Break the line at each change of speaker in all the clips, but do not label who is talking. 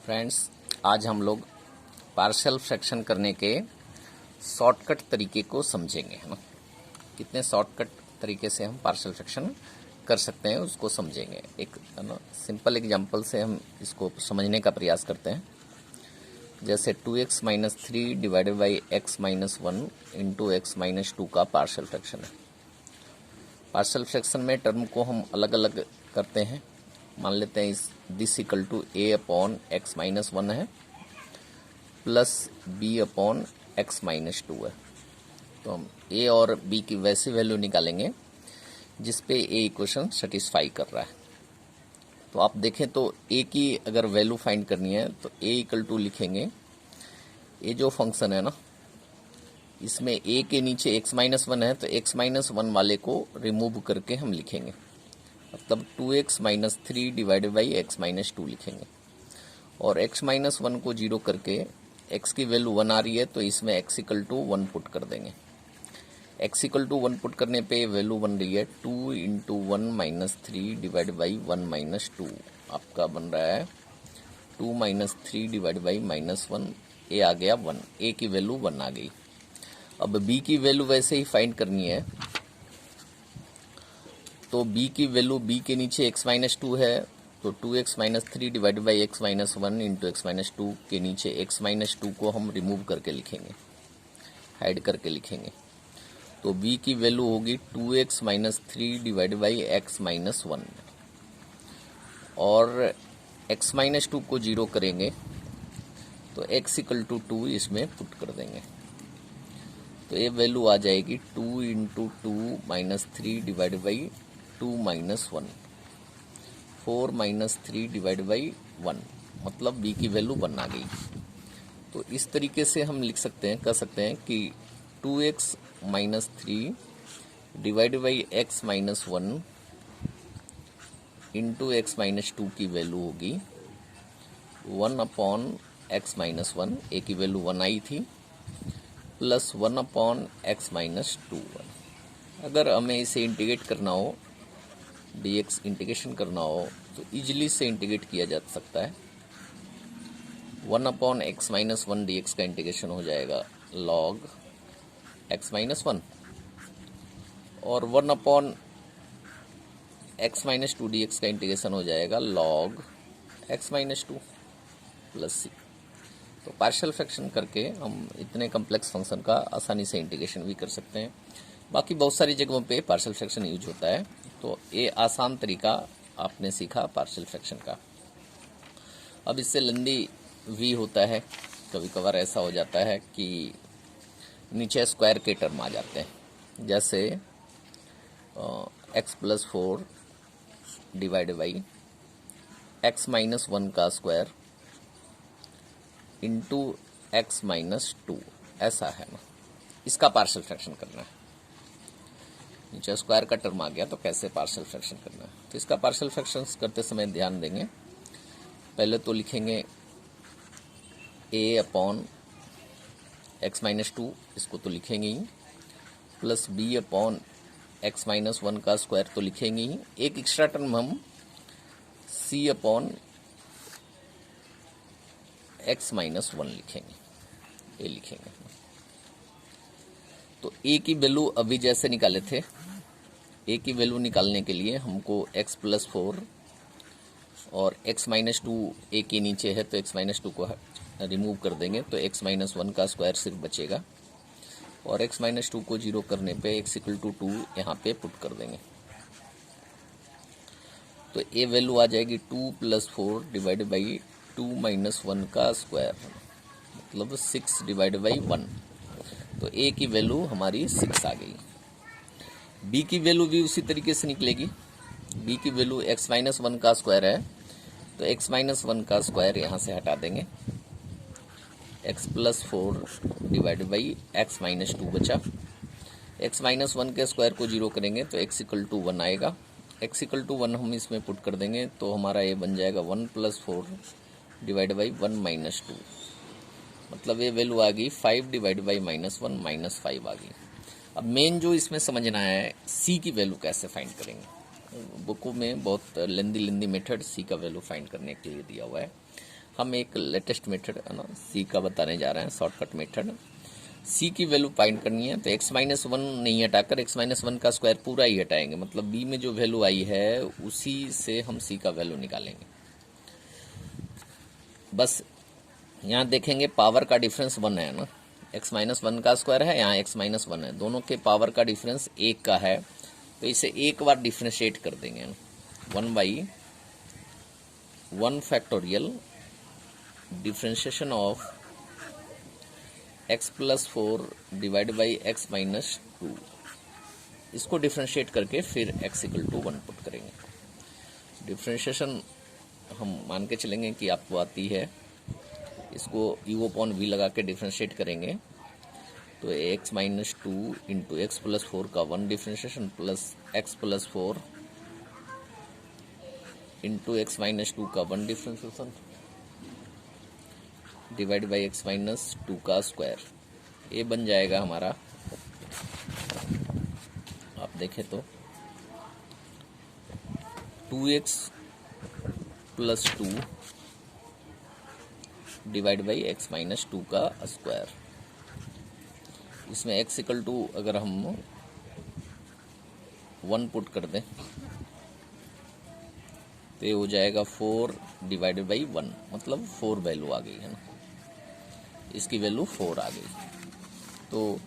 Friends, आज हम लोग पार्शियल फ्रैक्शन करने के शॉर्टकट तरीके को समझेंगे, है ना। कितने शॉर्टकट तरीके से हम पार्शियल फ्रैक्शन कर सकते हैं उसको समझेंगे। एक है ना सिंपल एग्जांपल से हम इसको समझने का प्रयास करते हैं। जैसे 2x minus 3 divided by x minus 1 into X minus 2 का पार्शियल फ्रैक्शन है। पार्शियल फ्रैक्शन में टर्म को हम अलग अलग करते हैं। मान लेते हैं this equal to a upon x minus 1 है plus b upon x minus 2 है। तो हम a और b की वैसी वैल्यू निकालेंगे जिस पे a इक्वेशन सेटिस्फाई कर रहा है। तो आप देखें तो a की अगर वैल्यू फाइंड करनी है तो a इक्वल टू लिखेंगे। ये जो फंक्शन है ना, इसमें a के नीचे x माइनस 1 है तो x माइनस 1 वाले को रिमूव करके हम लिखेंगे, मतलब 2x minus 3 divided by x minus 2 लिखेंगे। और x माइनस 1 को जीरो करके x की वैल्यू 1 आ रही है तो इसमें x इक्वल टू 1 पुट कर देंगे। x इक्वल टू 1 पुट करने पे वैल्यू बन रही है 2 into 1 minus 3 divided by 1 minus 2। आपका बन रहा है 2 माइनस 3 डिवाइडेड बाई माइनस 1। ए आ गया 1, ए की वैल्यू 1 आ गई। अब b की वैल्यू वैसे ही फाइंड करनी है। तो b की वैल्यू b के नीचे x माइनस 2 है तो 2x minus 3 divided by x minus 1 into X minus 2 के नीचे x माइनस 2 को हम रिमूव करके लिखेंगे, हाइड करके लिखेंगे। तो b की वैल्यू होगी 2x minus 3 divided by x minus 1 और x माइनस 2 को जीरो करेंगे तो x इक्वल टू 2 इसमें पुट कर देंगे। तो ये वैल्यू आ जाएगी 2 into 2 minus 3 divided by 2 minus 1, 4 minus 3 divide by 1, मतलब b की वैल्यू 1 आ गई। तो इस तरीके से हम लिख सकते हैं, कर सकते हैं कि 2x minus 3 divide by x minus 1 into X minus 2 की वैल्यू होगी 1 अपॉन एक्स माइनस 1, ए की वैल्यू 1 आई थी, प्लस 1 अपॉन एक्स माइनस 2। अगर हमें इसे इंटीग्रेट करना हो, dx इंटीग्रेशन करना हो तो इजीली से इंटीग्रेट किया जा सकता है। 1 अपॉन एक्स माइनस 1 डी का इंटीग्रेशन हो जाएगा log x माइनस 1 और 1 अपॉन एक्स माइनस 2 डी का इंटीग्रेशन हो जाएगा log x minus 2 plus c। तो पार्शियल फ्रैक्शन करके हम इतने कम्प्लेक्स फंक्शन का आसानी से इंटीग्रेशन भी कर सकते हैं। बाकी बहुत सारी जगहों पे पार्शियल फ्रैक्शन यूज होता है। तो ये आसान तरीका आपने सीखा पार्शियल फ्रैक्शन का। अब इससे लेंदी भी होता है, कभी कभार ऐसा हो जाता है कि नीचे स्क्वायर के टर्म आ जाते हैं। जैसे x plus 4 divide by x minus 1 का स्क्वायर इंटू एक्स माइनस 2, ऐसा है ना। इसका पार्शियल फ्रैक्शन करना है। नीचे स्क्वायर का टर्म आ गया तो कैसे पार्शियल फ्रैक्शन करना है, तो इसका पार्शियल फ्रैक्शन करते समय ध्यान देंगे। पहले तो लिखेंगे a अपॉन एक्स माइनस 2, इसको तो लिखेंगे ही, plus b upon x minus 1 का स्क्वायर तो लिखेंगे ही। एक एक्स्ट्रा टर्म हम c अपॉन एक्स माइनस 1 लिखेंगे, ये लिखेंगे। तो a की वैल्यू अभी जैसे निकाले थे, a की वैल्यू निकालने के लिए हमको x प्लस 4 और x माइनस 2 a के नीचे है तो x माइनस 2 को रिमूव कर देंगे तो x माइनस 1 का स्क्वायर सिर्फ बचेगा और x माइनस 2 को जीरो करने पे x इक्वल टू 2 यहाँ पे पुट कर देंगे। तो ये वैल्यू आ जाएगी 2 प्लस 4 डिवाइड बाई 2 माइनस 1 का स्क्वायर, मतलब 6 डिवाइड बाई 1। तो a की वैल्यू हमारी 6 आ गई। b की वैल्यू भी उसी तरीके से निकलेगी। b की वैल्यू x माइनस 1 का स्क्वायर है तो x माइनस 1 का स्क्वायर यहाँ से हटा देंगे, x plus 4 divide by x minus 2 बचा। x माइनस 1 के स्क्वायर को जीरो करेंगे तो x इक्वल टू 1 आएगा। x इक्वल टू 1 हम इसमें पुट कर देंगे तो हमारा ये बन जाएगा 1 प्लस 4 डिवाइड बाई 1 माइनस 2, मतलब ये वैल्यू आ गई 5 डिवाइड बाई माइनस 1 माइनस 5 आ गई। अब मेन जो इसमें समझना है, c की वैल्यू कैसे फाइंड करेंगे। बुकों में बहुत लेंदी मेथड c का वैल्यू फाइंड करने के लिए दिया हुआ है। हम एक लेटेस्ट मेथड है ना सी का बताने जा रहे हैं, शॉर्टकट मेथड। सी की वैल्यू फाइंड करनी है तो x माइनस वन नहीं हटाकर x माइनस वन का स्क्वायर पूरा ही हटाएंगे, मतलब b में जो वैल्यू आई है उसी से हम c का वैल्यू निकालेंगे। बस यहाँ देखेंगे पावर का डिफरेंस 1 है ना, x माइनस वन का स्क्वायर है, यहाँ x माइनस वन है, दोनों के पावर का डिफरेंस 1 का है, तो इसे एक बार डिफ्रेंशिएट कर देंगे। 1/1 factorial differentiation of x plus 4 divide by x minus 2, इसको डिफ्रेंशिएट करके फिर x इक्वल टू 1 पुट करेंगे। डिफ्रेंशिएशन हम मान के चलेंगे कि आपको आती है, इसको u अपॉन v लगा के डिफ्रेंशिएट करेंगे तो x minus 2 into x plus 4 का 1 differentiation plus x plus 4 into X minus 2 का 1 differentiation divide by x minus 2 का स्क्वायर, ये बन जाएगा हमारा। आप देखें तो 2x plus 2 divide by x minus 2 का स्क्वायर। इसमें x इक्वल टू अगर हम 1 पुट कर दें तो ये हो जाएगा 4 डिवाइडेड बाई 1, मतलब 4 वैल्यू आ गई है ना, इसकी वैल्यू 4 आ गई। तो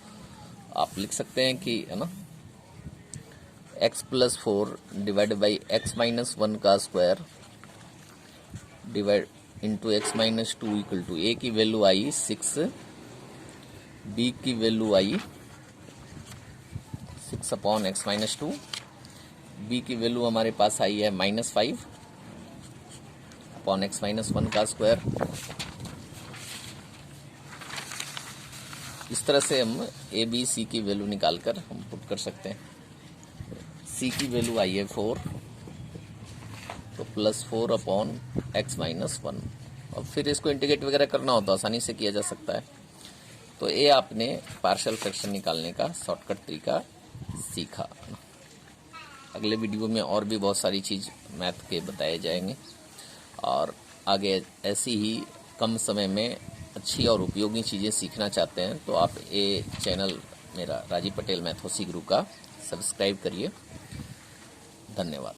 आप लिख सकते हैं कि है ना x plus 4 divided by x minus 1 का square divide into X minus 2 equal to a की वैल्यू आई 6, b की वैल्यू आई 6 अपॉन एक्स माइनस 2, b की वैल्यू हमारे पास आई है -5 अपॉन एक्स माइनस 1 का स्क्वायर। इस तरह से हम a b c की वैल्यू निकालकर हम पुट कर सकते हैं। c की वैल्यू आई है 4, तो प्लस 4 अपॉन एक्स माइनस 1, और फिर इसको इंटीग्रेट वगैरह करना हो तो आसानी से किया जा सकता है। तो ये आपने पार्शियल फ्रैक्शन निकालने का शॉर्टकट तरीका सीखा। अगले वीडियो में और भी बहुत सारी चीज़ मैथ के बताए जाएंगे, और आगे ऐसी ही कम समय में अच्छी और उपयोगी चीज़ें सीखना चाहते हैं तो आप ये चैनल मेरा राजीव पटेल मैथ गुरु का सब्सक्राइब करिए। धन्यवाद।